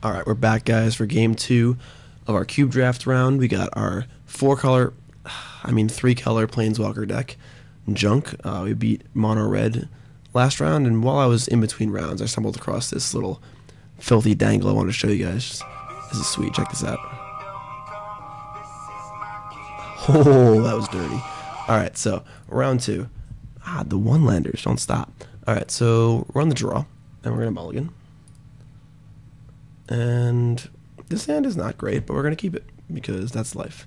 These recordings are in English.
Alright, we're back, guys, for game 2 of our cube draft round. We got our 3-color Planeswalker deck, Junk. We beat Mono Red last round, and while I was in between rounds, I stumbled across this little filthy dangle I wanted to show you guys. This is sweet, check this out. Oh, that was dirty. Alright, so, round 2. The one-landers, don't stop. Alright, so, we're on the draw, and we're going to mulligan. And this hand is not great, but we're going to keep it, because that's life.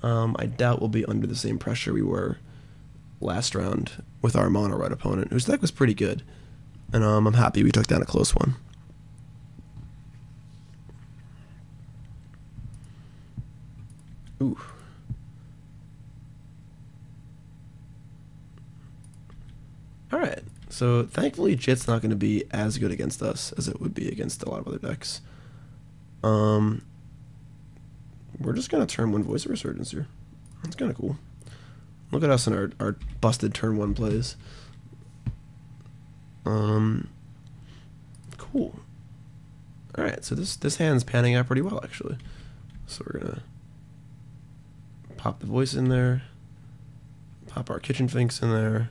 I doubt we'll be under the same pressure we were last round with our mono red opponent, whose deck was pretty good. And I'm happy we took down a close one. Ooh. Alright, so thankfully Jit's not going to be as good against us as it would be against a lot of other decks. We're just going to turn 1 Voice of Resurgence here. That's kind of cool. Look at us in our busted turn 1 plays. Cool. Alright, so this hand's panning out pretty well, actually. So we're going to pop the Voice in there, pop our Kitchen Finks in there,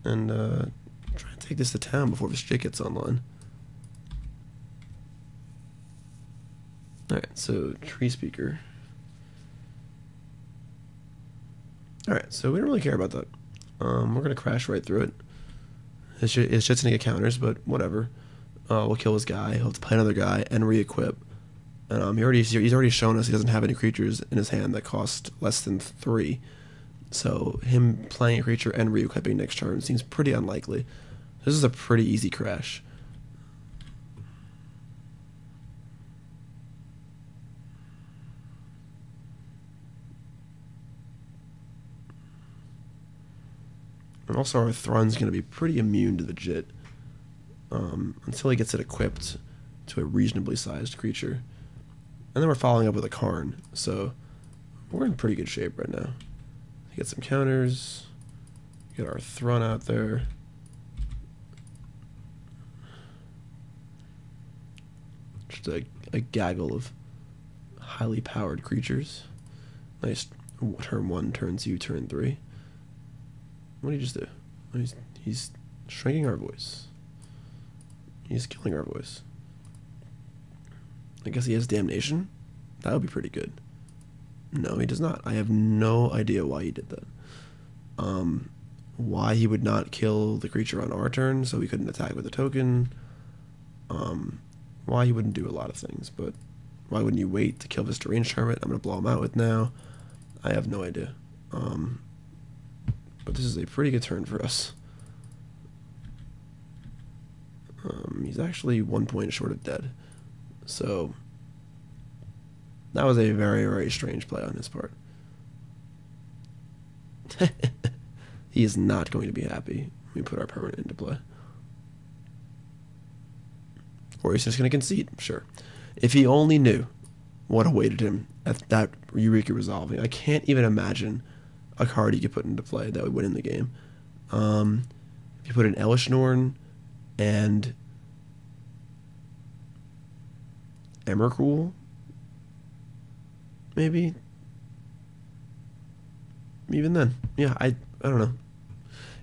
and try and take this to town before this Jit gets online. Alright, so Tree Speaker. Alright, so we don't really care about that. We're going to crash right through it. His shit's going to get counters, but whatever. We'll kill his guy. He'll have to play another guy and re-equip. And he's already shown us he doesn't have any creatures in his hand that cost less than 3. So him playing a creature and re-equipping next turn seems pretty unlikely. This is a pretty easy crash. And also our Thrun's going to be pretty immune to the Jit until he gets it equipped to a reasonably sized creature. And then we're following up with a Karn, so we're in pretty good shape right now. Get some counters, get our Thrun out there. Just a gaggle of highly powered creatures. Nice turn 1, turn 2, turn 3. What did he just do? He's shrinking our Voice. He's killing our Voice. I guess he has Damnation? That would be pretty good. No, he does not. I have no idea why he did that. Why he would not kill the creature on our turn so we couldn't attack with a token. Why he wouldn't do a lot of things, but why wouldn't you wait to kill this Deranged Hermit I'm going to blow him out with now? I have no idea. But this is a pretty good turn for us. He's actually 1 point short of dead. So that was a very, very strange play on his part. He is not going to be happy when we put our permanent into play. Or he's just going to concede, sure. If he only knew what awaited him at that Eureka resolving. I can't even imagine a card he could put into play that would win in the game. If you put an Elesh Norn and Emrakul, maybe. Even then, yeah, I don't know.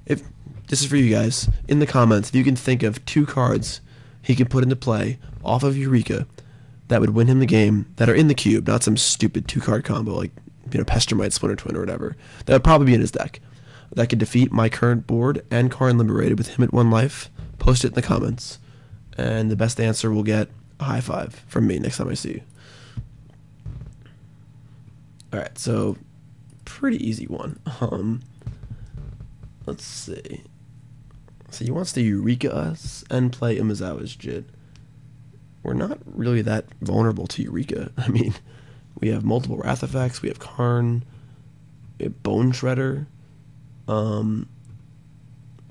If this is for you guys in the comments, if you can think of 2 cards he can put into play off of Eureka that would win him the game, that are in the cube, not some stupid 2-card combo like Pestermite, Splinter Twin, or whatever, that would probably be in his deck, that could defeat my current board and Karn Liberated with him at 1 life. Post it in the comments, and the best answer will get a high five from me next time I see you. Alright, so pretty easy one. Let's see. So he wants to Eureka us and play Umezawa's Jit. We're not really that vulnerable to Eureka. I mean, we have multiple Wrath effects, we have Karn, we have Bone Shredder.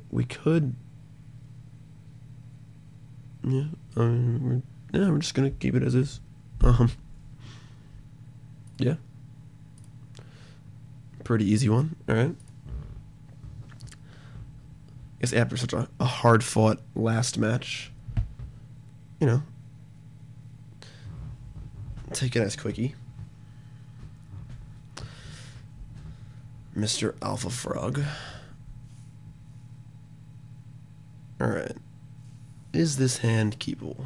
We could... Yeah, we're just gonna keep it as is. Yeah. Pretty easy one, alright. I guess after such a hard-fought last match, you know, Take a nice quickie. Mr. Alpha Frog. Alright. Is this hand keepable?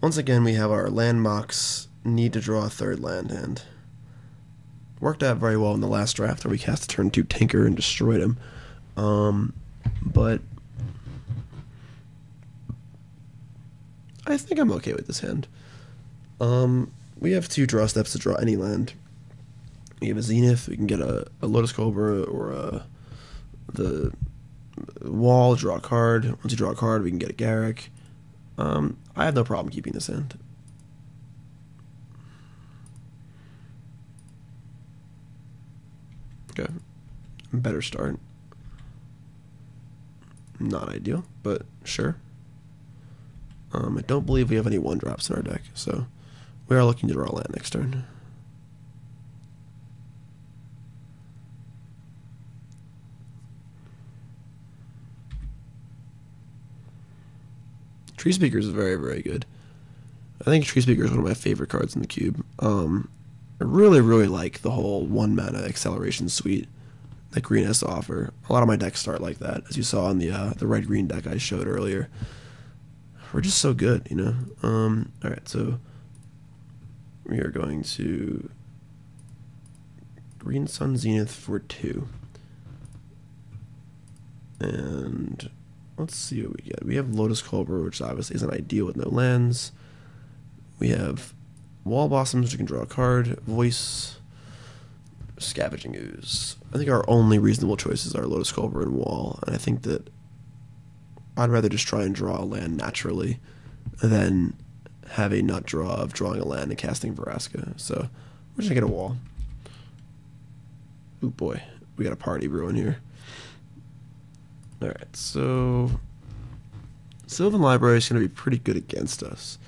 Once again, we have our land mocks need to draw a third land hand. Worked out very well in the last draft where we cast a turn 2 Tinker and destroyed him. But I think I'm okay with this hand. We have 2 draw steps to draw any land. We have a Zenith, we can get a Lotus Cobra or the Wall, draw a card. Once you draw a card, we can get a Garruk. I have no problem keeping this hand. Okay. Better start. Not ideal, but sure. I don't believe we have any 1-drops in our deck, so we are looking to draw land next turn. Tree Speaker is very, very good. I think Tree Speaker is one of my favorite cards in the cube. I really, really like the whole 1-mana acceleration suite that green has to offer. A lot of my decks start like that, as you saw in the red-green deck I showed earlier. We're just so good, you know? Alright, so we are going to Green Sun Zenith for 2. And let's see what we get. We have Lotus Cobra, which obviously isn't ideal with no lands. We have Wall Blossoms, which you can draw a card. Voice, Scavenging Ooze. I think our only reasonable choices are Lotus Cobra and Wall, and I think that I'd rather just try and draw a land naturally than have a nut draw of drawing a land and casting Vraska. So we're just gonna get a Wall. Ooh boy, we got a party brewing here. Alright, so Sylvan Library is going to be pretty good against us.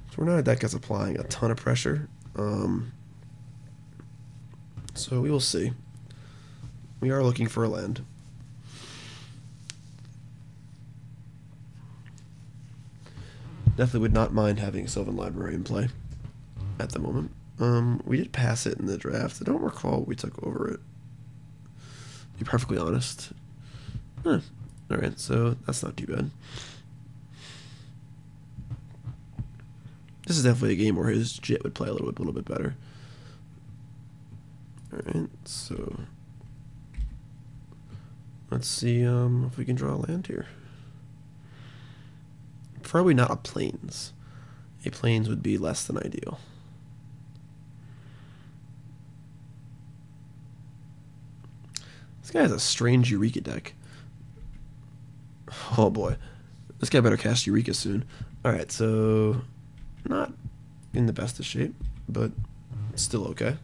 So we're not a deck that's applying a ton of pressure. So we will see. We are looking for a land. Definitely would not mind having Sylvan Library in play at the moment. We did pass it in the draft. I don't recall we took over it, to be perfectly honest. Alright, so that's not too bad. This is definitely a game where his Jit would play a little bit better. Alright, so let's see if we can draw a land here. Probably not a Plains. A Plains would be less than ideal. This guy has a strange Eureka deck. Oh boy. This guy better cast Eureka soon. Alright, so not in the best of shape, but still okay.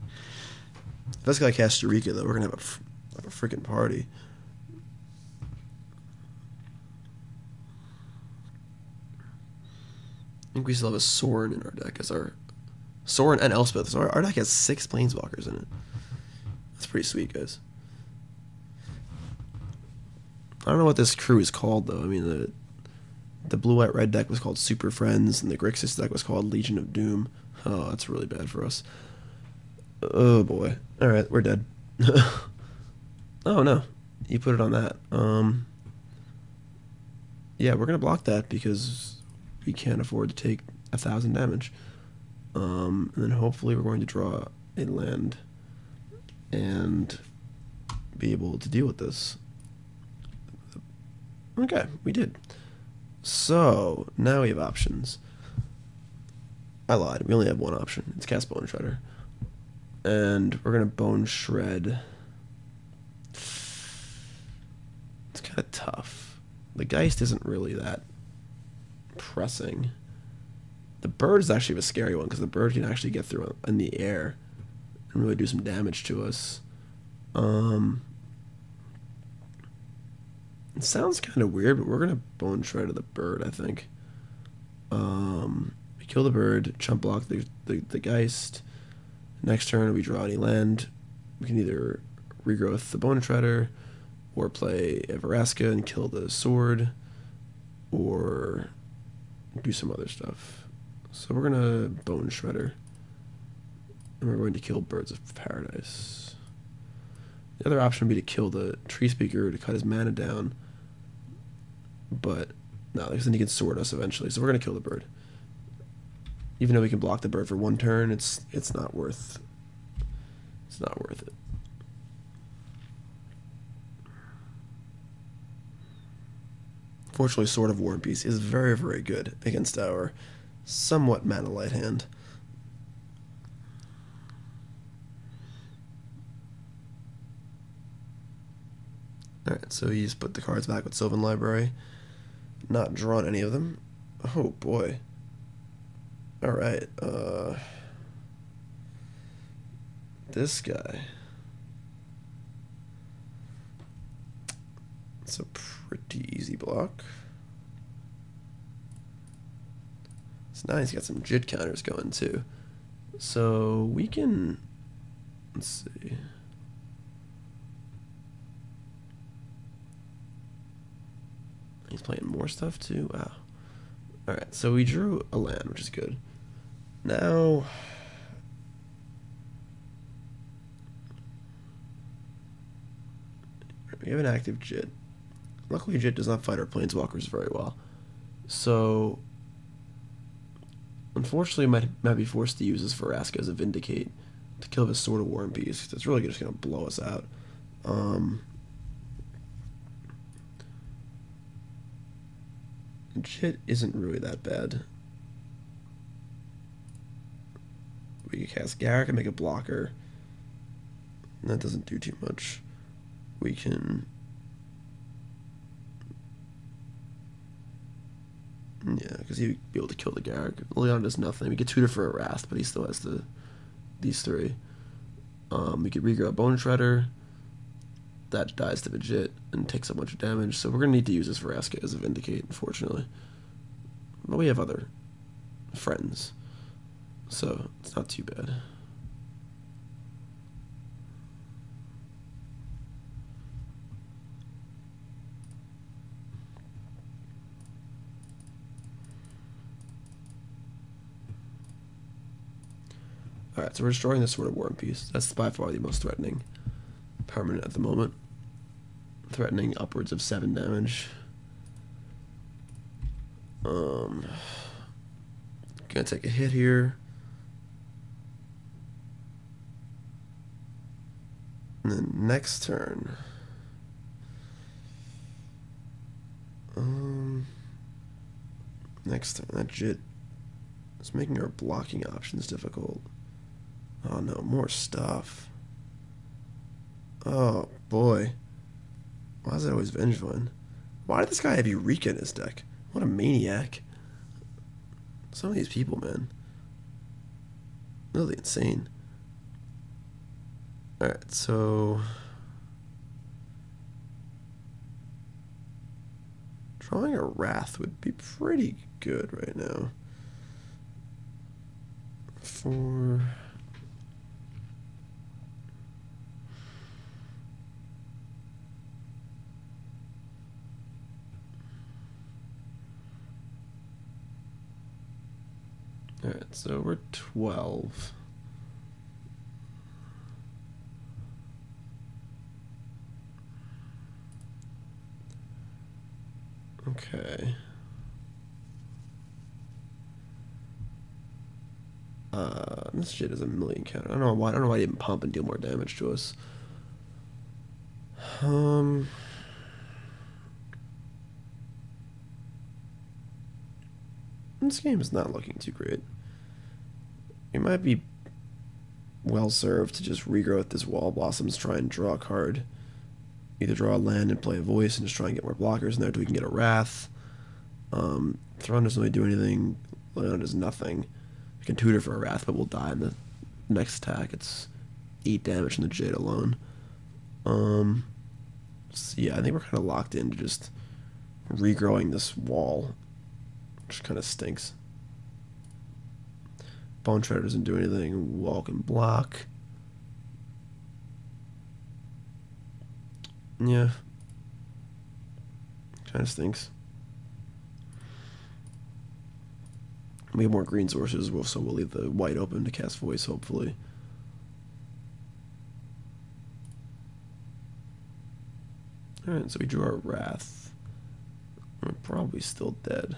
If this guy casts Eureka, though, we're gonna have a freaking party. I think we still have a Sorin in our deck as our Sorin and Elspeth. So our deck has 6 Planeswalkers in it. That's pretty sweet, guys. I don't know what this crew is called, though. I mean, the blue-white-red deck was called Super Friends, and the Grixis deck was called Legion of Doom. Oh, that's really bad for us. Oh, boy. Alright, we're dead. Oh, no. You put it on that. Yeah, we're going to block that because we can't afford to take 1,000 damage. And then hopefully we're going to draw a land and be able to deal with this. Okay, we did. So, now we have options. I lied. We only have one option. It's cast Bone Shredder. And we're going to Bone Shred. It's kind of tough. The Geist isn't really that pressing. The Bird is actually a scary one because the Bird can actually get through in the air and really do some damage to us. It sounds kind of weird, but we're going to Bone Shred the Bird, I think. We kill the Bird, chump block the Geist. Next turn, we draw any land. We can either regrowth the Bone Shredder, or play a Vraska and kill the sword, or do some other stuff. So we're going to Bone Shredder. And we're going to kill Birds of Paradise. The other option would be to kill the Tree Speaker to cut his mana down. But, no, because then he can sword us eventually. So we're going to kill the bird. Even though we can block the bird for one turn, it's not worth it. Fortunately, Sword of War and Peace is very, very good against our somewhat mana light hand. Alright, so he's put the cards back with Sylvan Library. Not drawn any of them. Oh boy. Alright, this guy. It's a pretty easy block. So now he's got some JIT counters going too. So we can, let's see. He's playing more stuff too. Wow. Alright, so we drew a land, which is good. Now we have an active JIT. Luckily, JIT does not fight our planeswalkers very well. So, unfortunately, might be forced to use this Vraska as a Vindicate to kill this Sword of War and Peace, because it's really just going to blow us out. JIT isn't really that bad. We can cast Garruk and make a blocker. And that doesn't do too much. We can... Yeah, because he'd be able to kill the Garruk. Leon does nothing. We get tutor for a Wrath, but he still has these three. We could regrow a Bone Shredder. That dies to the JIT and takes a bunch of damage. So we're going to need to use this Vraska as a Vindicate, unfortunately. But we have other friends. So it's not too bad. Alright, so we're destroying the Sword of War and Peace. That's by far the most threatening permanent at the moment. Threatening upwards of 7 damage. Gonna take a hit here. And then next turn. Next turn, that JIT is making our blocking options difficult. Oh no, more stuff. Oh boy. Why is it always Vengevine? Why did this guy have Eureka in his deck? What a maniac. Some of these people, man. Really insane. Alright, so... drawing a Wrath would be pretty good right now. For... Alright, so we're 12. Okay. This shit is a million counter. I don't know why he didn't pump and deal more damage to us. This game is not looking too great. It might be well served to just regrow at this Wall Blossoms, try and draw a card. Either draw a land and play a voice and just try and get more blockers in there so we can get a Wrath. Throne doesn't really do anything. Leon does nothing. We can tutor for a Wrath, but we'll die in the next attack. It's 8 damage from the JIT alone. So yeah, I think we're kind of locked into just regrowing this wall, which kind of stinks. Bone Shredder doesn't do anything. Wall can block. Yeah. Kind of stinks. We have more green sources, so we'll leave the white open to cast voice, hopefully. Alright, so we drew our Wrath. We're probably still dead.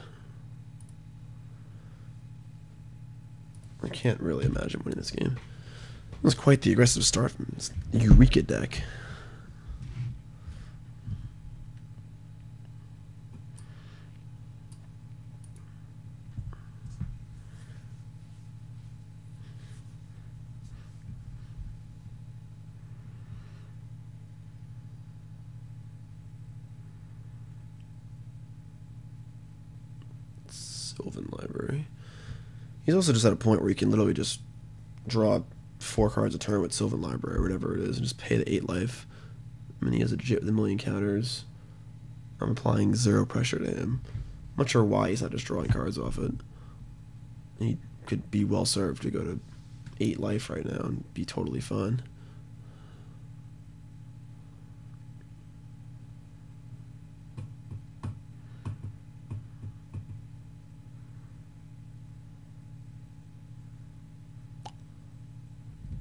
I can't really imagine winning this game. It was quite the aggressive start from this Eureka deck. Sylvan Library. He's also just at a point where he can literally just draw 4 cards a turn with Sylvan Library or whatever it is and just pay the 8 life. I mean, he has a Jit with a million counters. I'm applying 0 pressure to him. I'm not sure why he's not just drawing cards off it. He could be well served to go to 8 life right now and be totally fine.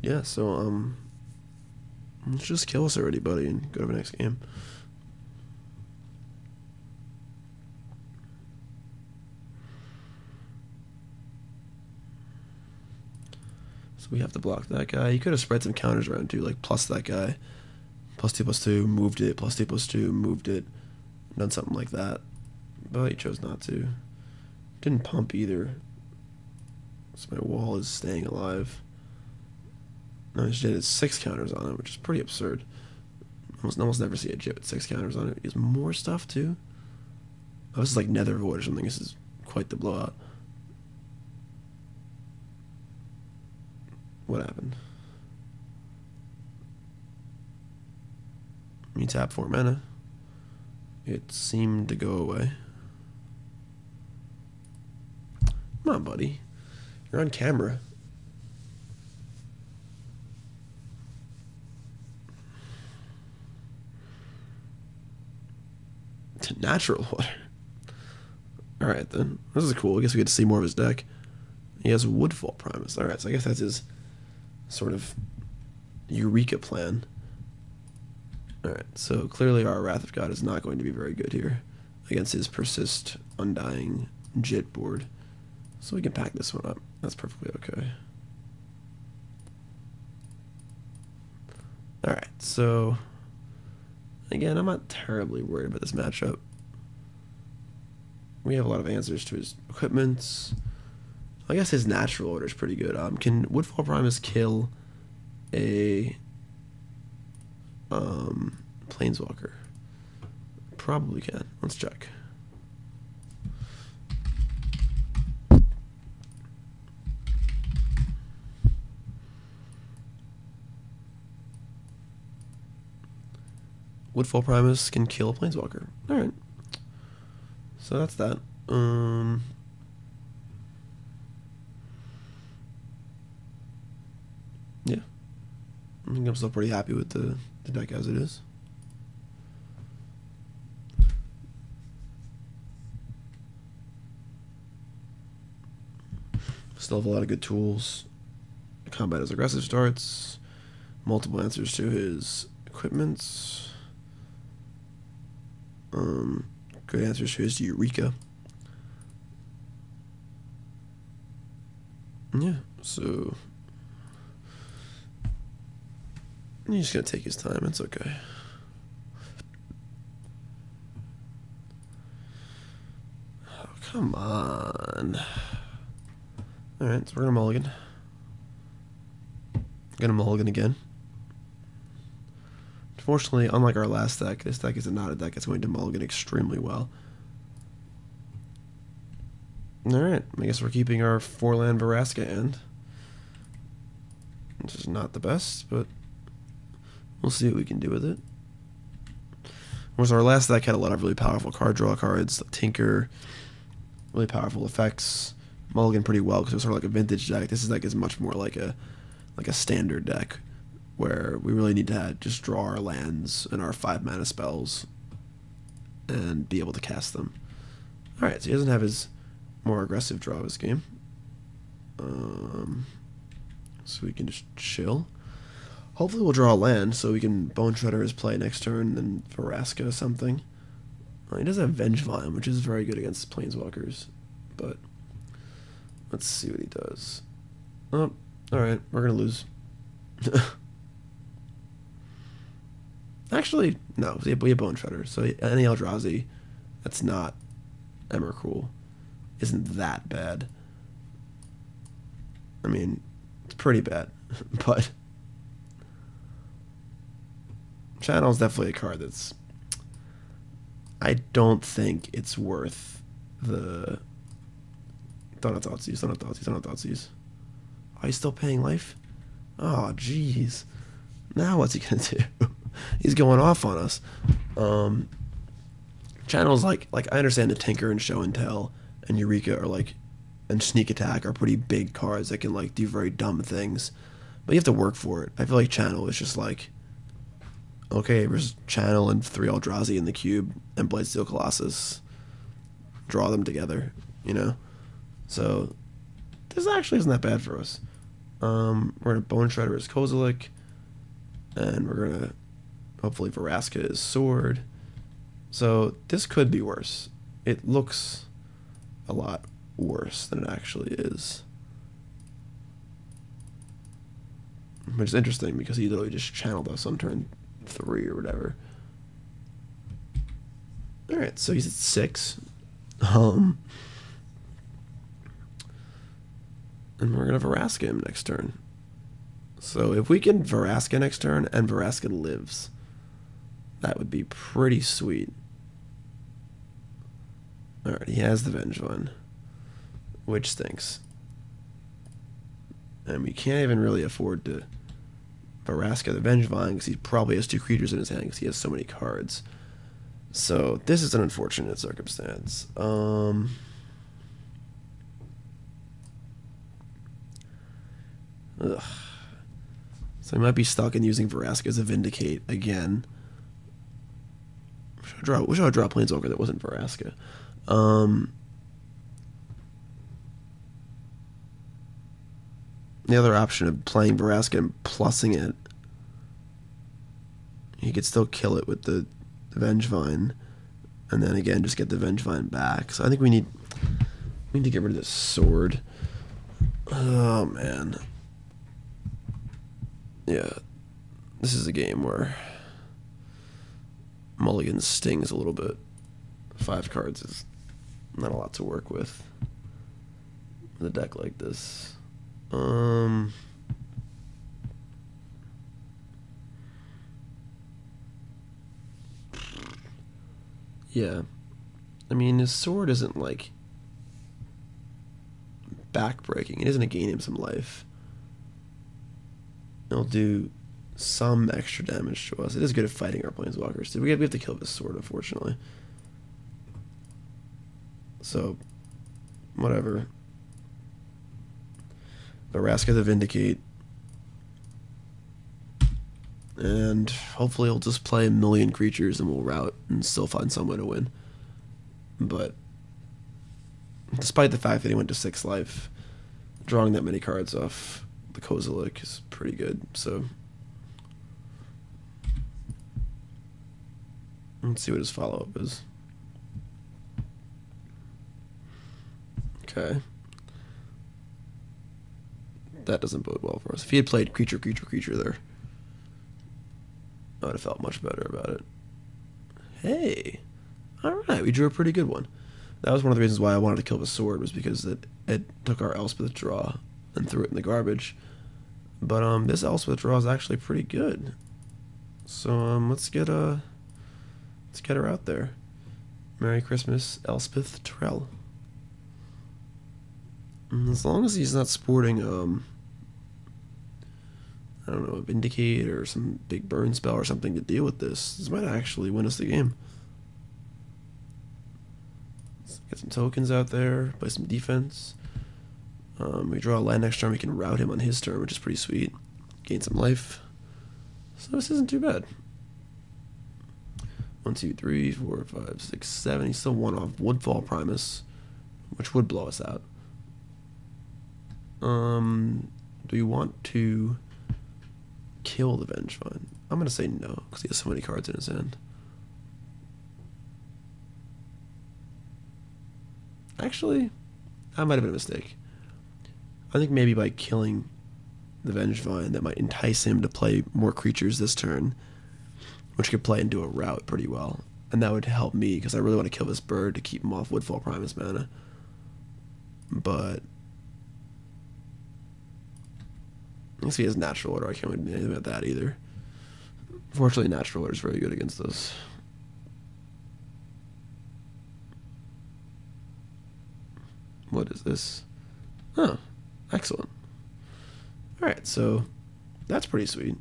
Yeah, so, let's just kill us already, buddy, and go to the next game. So we have to block that guy. You could have spread some counters around, too, like plus that guy. +2/+2, moved it, +2/+2, moved it. Done something like that. But he chose not to. Didn't pump either. So my wall is staying alive. No, his Jit has 6 counters on it, which is pretty absurd. Almost never see a Jit with 6 counters on it. He has more stuff, too. Oh, this is like Nether Void or something. This is quite the blowout. What happened? You tap 4 mana. It seemed to go away. Come on, buddy. You're on camera. Natural water. Alright then. This is cool. I guess we get to see more of his deck. He has Woodfall Primus. Alright, so I guess that's his sort of Eureka plan. Alright, so clearly our Wrath of God is not going to be very good here against his Persist Undying Jit board. So we can pack this one up. That's perfectly okay. Alright, so again, I'm not terribly worried about this matchup. We have a lot of answers to his equipments. I guess his natural order is pretty good. Can Woodfall Primus kill a Planeswalker? Probably can. Let's check. Woodfall Primus can kill a Planeswalker. Alright. So that's that. Yeah. I think I'm still pretty happy with the deck as it is. Still have a lot of good tools. Combat as aggressive starts. Multiple answers to his equipments. Good answers to his Eureka. Yeah, so he's just gonna take his time. It's okay. Oh, come on. Alright, so we're gonna mulligan. Gonna mulligan again. Unfortunately, unlike our last deck, this deck is not a deck that's going to mulligan extremely well. Alright, I guess we're keeping our 4-land Vraska end. Which is not the best, but we'll see what we can do with it. Whereas our last deck had a lot of really powerful card draw cards, Tinker, really powerful effects, mulligan pretty well because it was sort of like a vintage deck. This deck is much more like a standard deck, where we really need to just draw our lands and our 5-mana spells and be able to cast them. Alright, so he doesn't have his more aggressive draw this game. So we can just chill. Hopefully we'll draw a land so we can Bone Shredder his play next turn, then Vraska or something. He does have Vengevine, which is very good against Planeswalkers, but let's see what he does. Oh, alright, we're going to lose. Actually, no, we have Bone Shredder, so any Eldrazi that's not Emrakul isn't that bad. I mean, it's pretty bad, but Channel's definitely a card that's... I don't think it's worth the... Thanatos. Oh, he's still paying life? Oh, jeez. Now what's he gonna do? He's going off on us. Channel's like I understand that Tinker and Show and Tell and Eureka are like, and Sneak Attack are pretty big cards that can like do very dumb things, but you have to work for it. I feel like Channel is just like, okay, there's Channel and 3 Eldrazi in the cube and Blightsteel Colossus. Draw them together, you know? So, this actually isn't that bad for us. We're going to Bone Shredder his Kozilek, and we're going to hopefully Vraska his Sword. So, this could be worse. It looks a lot worse than it actually is. Which is interesting because he literally just channeled us on turn 3 or whatever. Alright, so he's at 6. And we're going to Vraska him next turn. So if we can Vraska next turn and Vraska lives, that would be pretty sweet. Alright, he has the Vengevine, which stinks. And we can't even really afford to Vraska the Vengevine because he probably has 2 creatures in his hand because he has so many cards. So this is an unfortunate circumstance. Ugh. So he might be stuck in using Vraska as a Vindicate again. Wish I would draw a Planeswalker that wasn't Vraska. The other option of playing Vraska and plussing it, he could still kill it with the Vengevine, and then again just get the Vengevine back. So I think we need to get rid of this sword. Oh man. Yeah, this is a game where Mulligan stings a little bit. 5 cards is not a lot to work with a deck like this. Yeah. I mean, his sword isn't like backbreaking. It isn't to gain him some life. It'll do some extra damage to us. It is good at fighting our Planeswalkers. We have to kill this sword, unfortunately. So, whatever. Vraska the Vindicate. And hopefully he'll just play a million creatures and we'll route and still find some way to win. But despite the fact that he went to 6 life, drawing that many cards off the Kozilek is pretty good. So let's see what his follow-up is. Okay. That doesn't bode well for us. If he had played creature there, I would have felt much better about it. Hey! Alright, we drew a pretty good one. That was one of the reasons why I wanted to kill the sword, was because it took our Elspeth draw and threw it in the garbage. But this Elspeth draw is actually pretty good. So let's get her out there. Merry Christmas, Elspeth Tirel. And as long as he's not sporting I don't know, a Vindicate or some big burn spell or something to deal with this might actually win us the game. Let's get some tokens out there, play some defense. We draw a land next turn, we can route him on his turn, which is pretty sweet. Gain some life. So this isn't too bad. 1, 2, 3, 4, 5, 6, 7. He's still 1 off Woodfall Primus, which would blow us out. Do you want to kill the Vengevine? I'm gonna say no, because he has so many cards in his hand. Actually, that might have been a mistake. I think maybe by killing the Vengevine, that might entice him to play more creatures this turn, which could play into a route pretty well. And that would help me, because I really want to kill this bird to keep him off Woodfall Primus mana. But I guess he has Natural Order. I can't really do anything about that either. Fortunately, Natural Order is very good against this. What is this? Oh, excellent. Alright, so that's pretty sweet.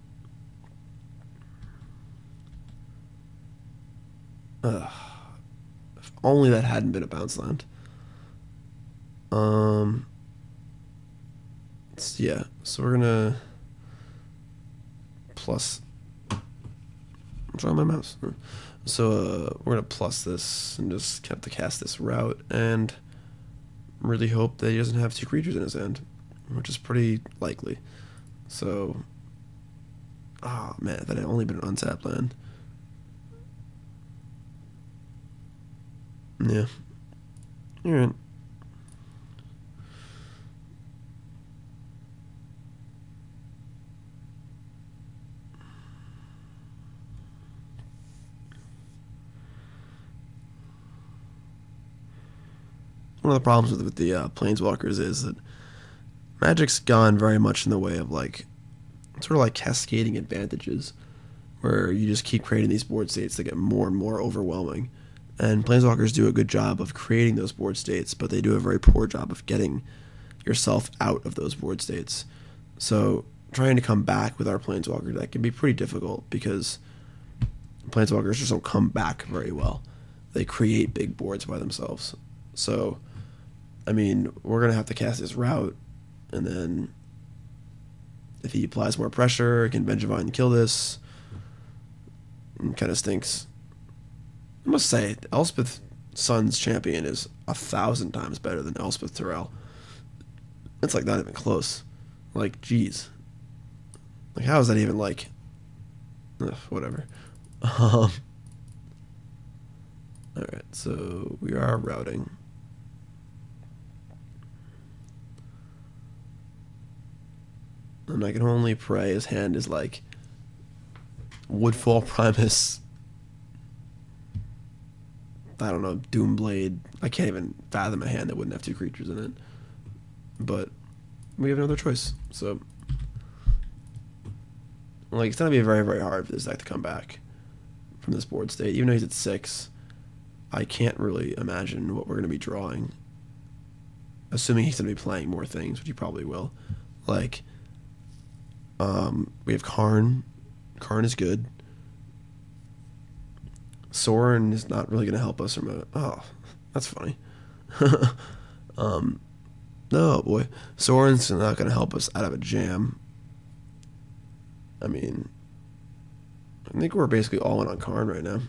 If only that hadn't been a bounce land. Yeah, so we're gonna plus. I'm trying my mouse. So we're gonna plus this and just have to cast this route and really hope that he doesn't have 2 creatures in his hand, which is pretty likely. So, oh man, if that had only been an untapped land. Yeah. Alright. One of the problems with the Planeswalkers is that Magic's gone very much in the way of like sort of like cascading advantages, where you just keep creating these board states that get more and more overwhelming. And Planeswalkers do a good job of creating those board states, but they do a very poor job of getting yourself out of those board states. So trying to come back with our Planeswalker deck can be pretty difficult, because Planeswalkers just don't come back very well. They create big boards by themselves. So, I mean, we're going to have to cast this route, and then if he applies more pressure, can Vengevine kill this? It kind of stinks. I must say, Elspeth Sun's champion is 1,000 times better than Elspeth Tirel. It's like not even close. Like, geez. Like, how is that even like... Ugh, whatever. Alright, so we are routing. And I can only pray his hand is like Woodfall Primus, I don't know, Doomblade. I can't even fathom a hand that wouldn't have 2 creatures in it. But we have another choice. So, like, it's going to be very, very hard for this deck to come back from this board state. Even though he's at 6, I can't really imagine what we're going to be drawing. Assuming he's going to be playing more things, which he probably will. Like, we have Karn. Karn is good. Sorin is not really going to help us from a... Oh, that's funny. No, boy. Sorin's not going to help us out of a jam. I mean, I think we're basically all in on Karn right now.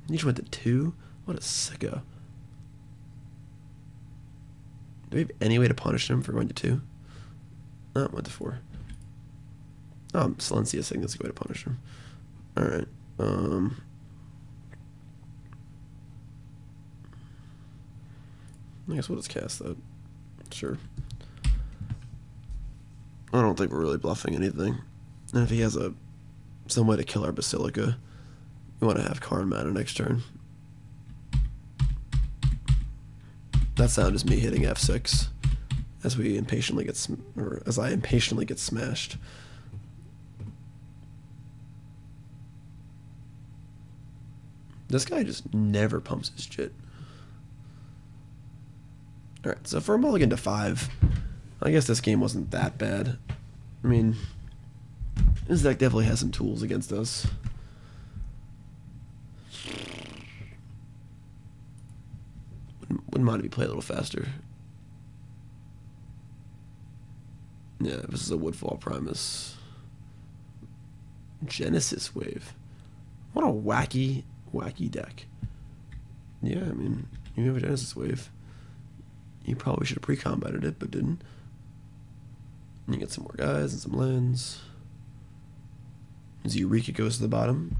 He just went to 2? What a sicko. Do we have any way to punish him for going to 2? No, went to 4. Oh, Silencia saying that's a good way to punish him. Alright. I guess we'll just cast that. Sure. I don't think we're really bluffing anything. And if he has some way to kill our Basilica, we want to have Karn mana next turn. That sound is me hitting F6 as we impatiently get as I impatiently get smashed. This guy just never pumps his shit. Alright, so for a mulligan to 5, I guess this game wasn't that bad. I mean, this deck definitely has some tools against us. Wouldn't mind if he played a little faster. Yeah, this is a Woodfall Primus. Genesis Wave. What a wacky deck. Yeah, I mean, you have a Genesis Wave. You probably should have pre-combated it, but didn't. And you get some more guys and some lands. As Eureka goes to the bottom.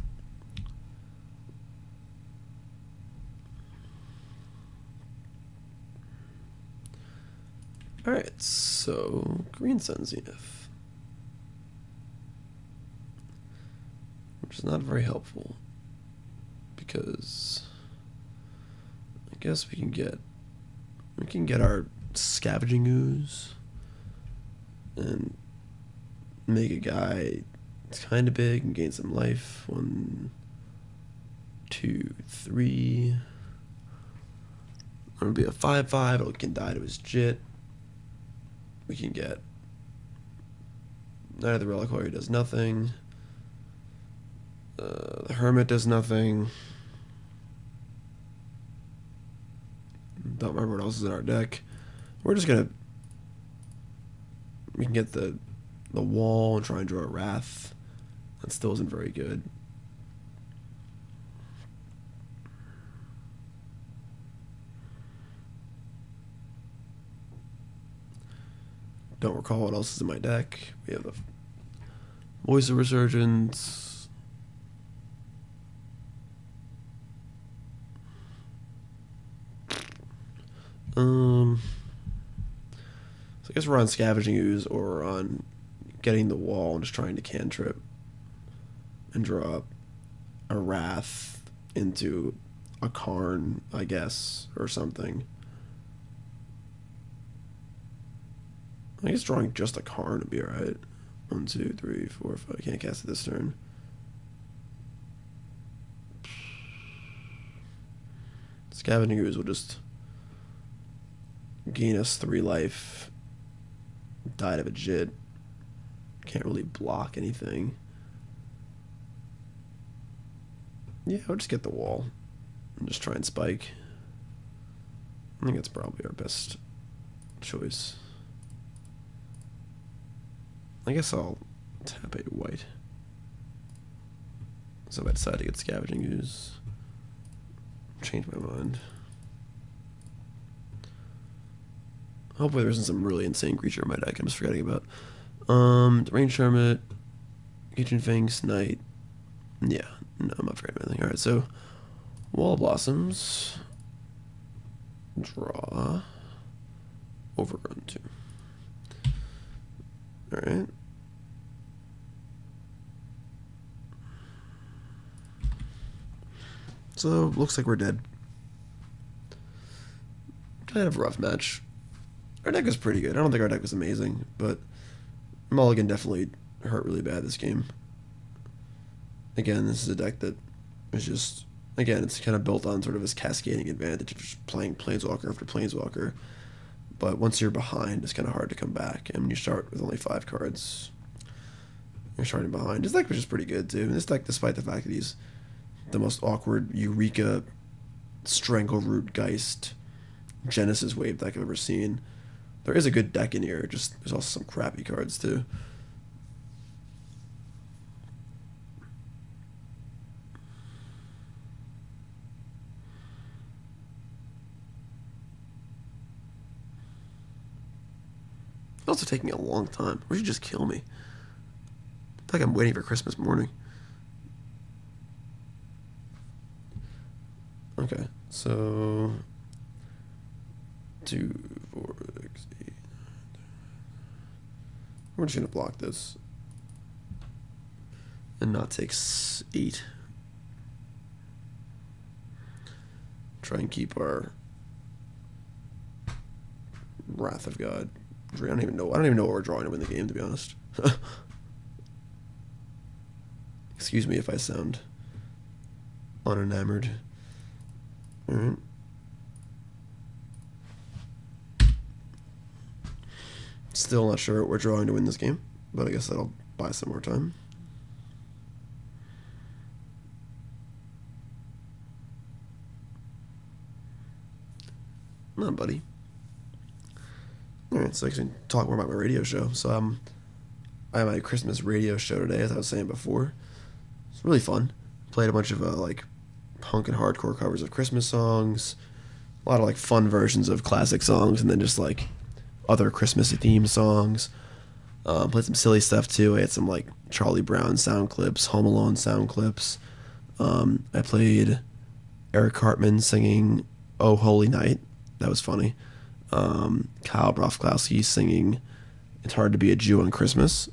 Alright, so green Sun Zenith. Which is not very helpful. Because I guess we can get our Scavenging Ooze and make a guy it's kind of big and gain some life. 1, 2, 3. It'll be a 5/5. It can die to his Jit. We can get Knight of the Reliquary does nothing. The Hermit does nothing. Don't remember what else is in our deck. We're just gonna we can get the wall and try and draw a Wrath. That still isn't very good. Don't recall what else is in my deck. We have the Voice of Resurgence. So I guess we're on Scavenging Ooze or we're on getting the wall and just trying to cantrip and draw up a Wrath into a Karn, I guess, or something. I guess drawing just a Karn would be alright. 1, 2, 3, 4, 5. I can't cast it this turn. Scavenging Ooze will just gain us 3 life. Died of a Jit. Can't really block anything. Yeah, I'll just get the wall and just try and spike. I think it's probably our best choice. I guess I'll tap a white. So if I decide to get Scavenging Ooze, change my mind. Hopefully there isn't some really insane creature in my deck I'm just forgetting about. Range Hermit, Kitchen Finks, Knight. Yeah, no, I'm not forgetting anything. Alright, so Wall of Blossoms. Draw. Overrun 2. Alright. So, looks like we're dead. Kind of a rough match. Our deck was pretty good. I don't think our deck was amazing, but Mulligan definitely hurt really bad this game. Again, this is a deck that is just, again, it's kind of built on sort of this cascading advantage of just playing Planeswalker after Planeswalker. But once you're behind, it's kind of hard to come back. And when you start with only 5 cards, you're starting behind. This deck was just pretty good, too. And this deck, despite the fact that he's the most awkward Eureka, Strangleroot, Geist, Genesis wave deck I've ever seen, there is a good deck in here. Just there's also some crappy cards, too. It's also taking a long time. Or should just kill me. It's like I'm waiting for Christmas morning. Okay, so 2, 4, 6, 8. We're just gonna block this and not take 8. Try and keep our Wrath of God. I don't even know what we're drawing to win the game, to be honest. Excuse me if I sound unenamored. Alright. Still not sure what we're drawing to win this game, but I guess that'll buy some more time. Come on, buddy. Alright, so I can talk more about my radio show. So I have my Christmas radio show today, as I was saying before. It's really fun. Played a bunch of like punk and hardcore covers of Christmas songs, a lot of like fun versions of classic songs, and then just like other Christmas themed songs. Played some silly stuff too. I had some like Charlie Brown sound clips, Home Alone sound clips. I played Eric Cartman singing "Oh Holy Night." That was funny. Kyle Brofkowski singing "It's Hard to Be a Jew on Christmas."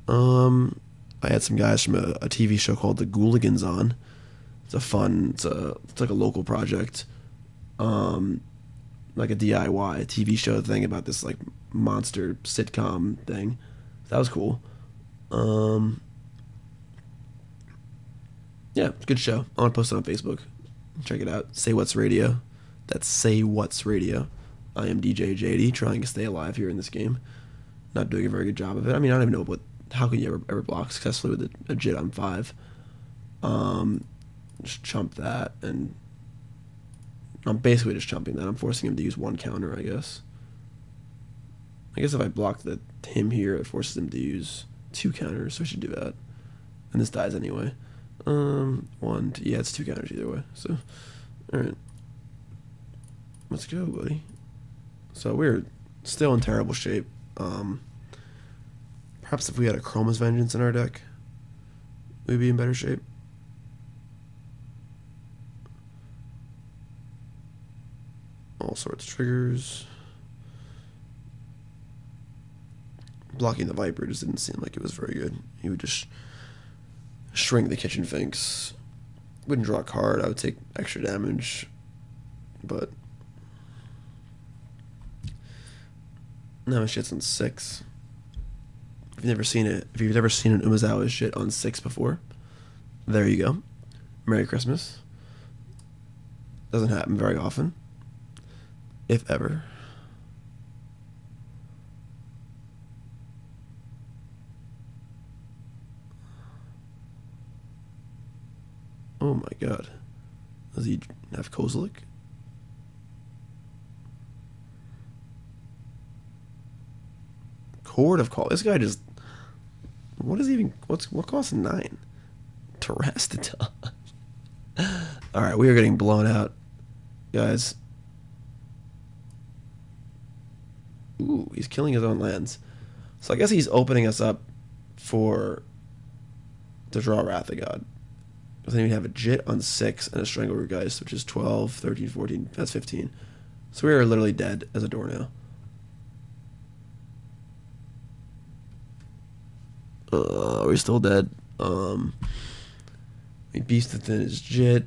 I had some guys from a TV show called The Gooligans on. It's like a local project, like a DIY TV show thing about this like monster sitcom thing. That was cool. Yeah, it's a good show. I want to post it on Facebook. Check it out. Say What's Radio. That's Say What's Radio. I am DJ JD, trying to stay alive here in this game. Not doing a very good job of it. I mean, I don't even know how can you ever block successfully with a JIT on 5. Just chump that, and I'm basically just chumping that. I'm forcing him to use 1 counter, I guess. I guess if I block him here, it forces him to use 2 counters, so I should do that. And this dies anyway. 1, 2, yeah, it's 2 counters either way. So, alright. Let's go, buddy. So we're still in terrible shape. Perhaps if we had a Chroma's Vengeance in our deck, we'd be in better shape. All sorts of triggers. Blocking the Viper just didn't seem like it was very good. He would just shrink the Kitchen Finks. Wouldn't draw a card. I would take extra damage. But now his shit's on 6. If you've never seen an Umezawa shit on 6 before, there you go. Merry Christmas. Doesn't happen very often, if ever. Oh my god. Does he have Kozilek? Chord of Call. This guy just... what costs 9? Terastodon. Alright, we are getting blown out, guys. Ooh, he's killing his own lands. So I guess he's opening us up to draw Wrath of God. Because then we have a JIT on 6 and a Strangleroot Geist, which is 12, 13, 14, that's 15. So we are literally dead as a door now. We're still dead. We Beast Within his JIT.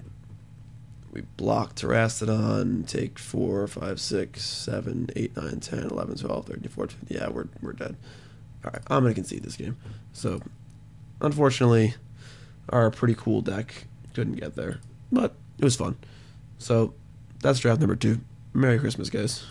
We block Terastodon, take 4, 5, 6, 7, 8, 9, 10, 11, 12, 13, 14, 15. Yeah, we're dead. Alright, I'm going to concede this game. So, unfortunately, our pretty cool deck couldn't get there. But, it was fun. So, that's draft number 2. Merry Christmas, guys.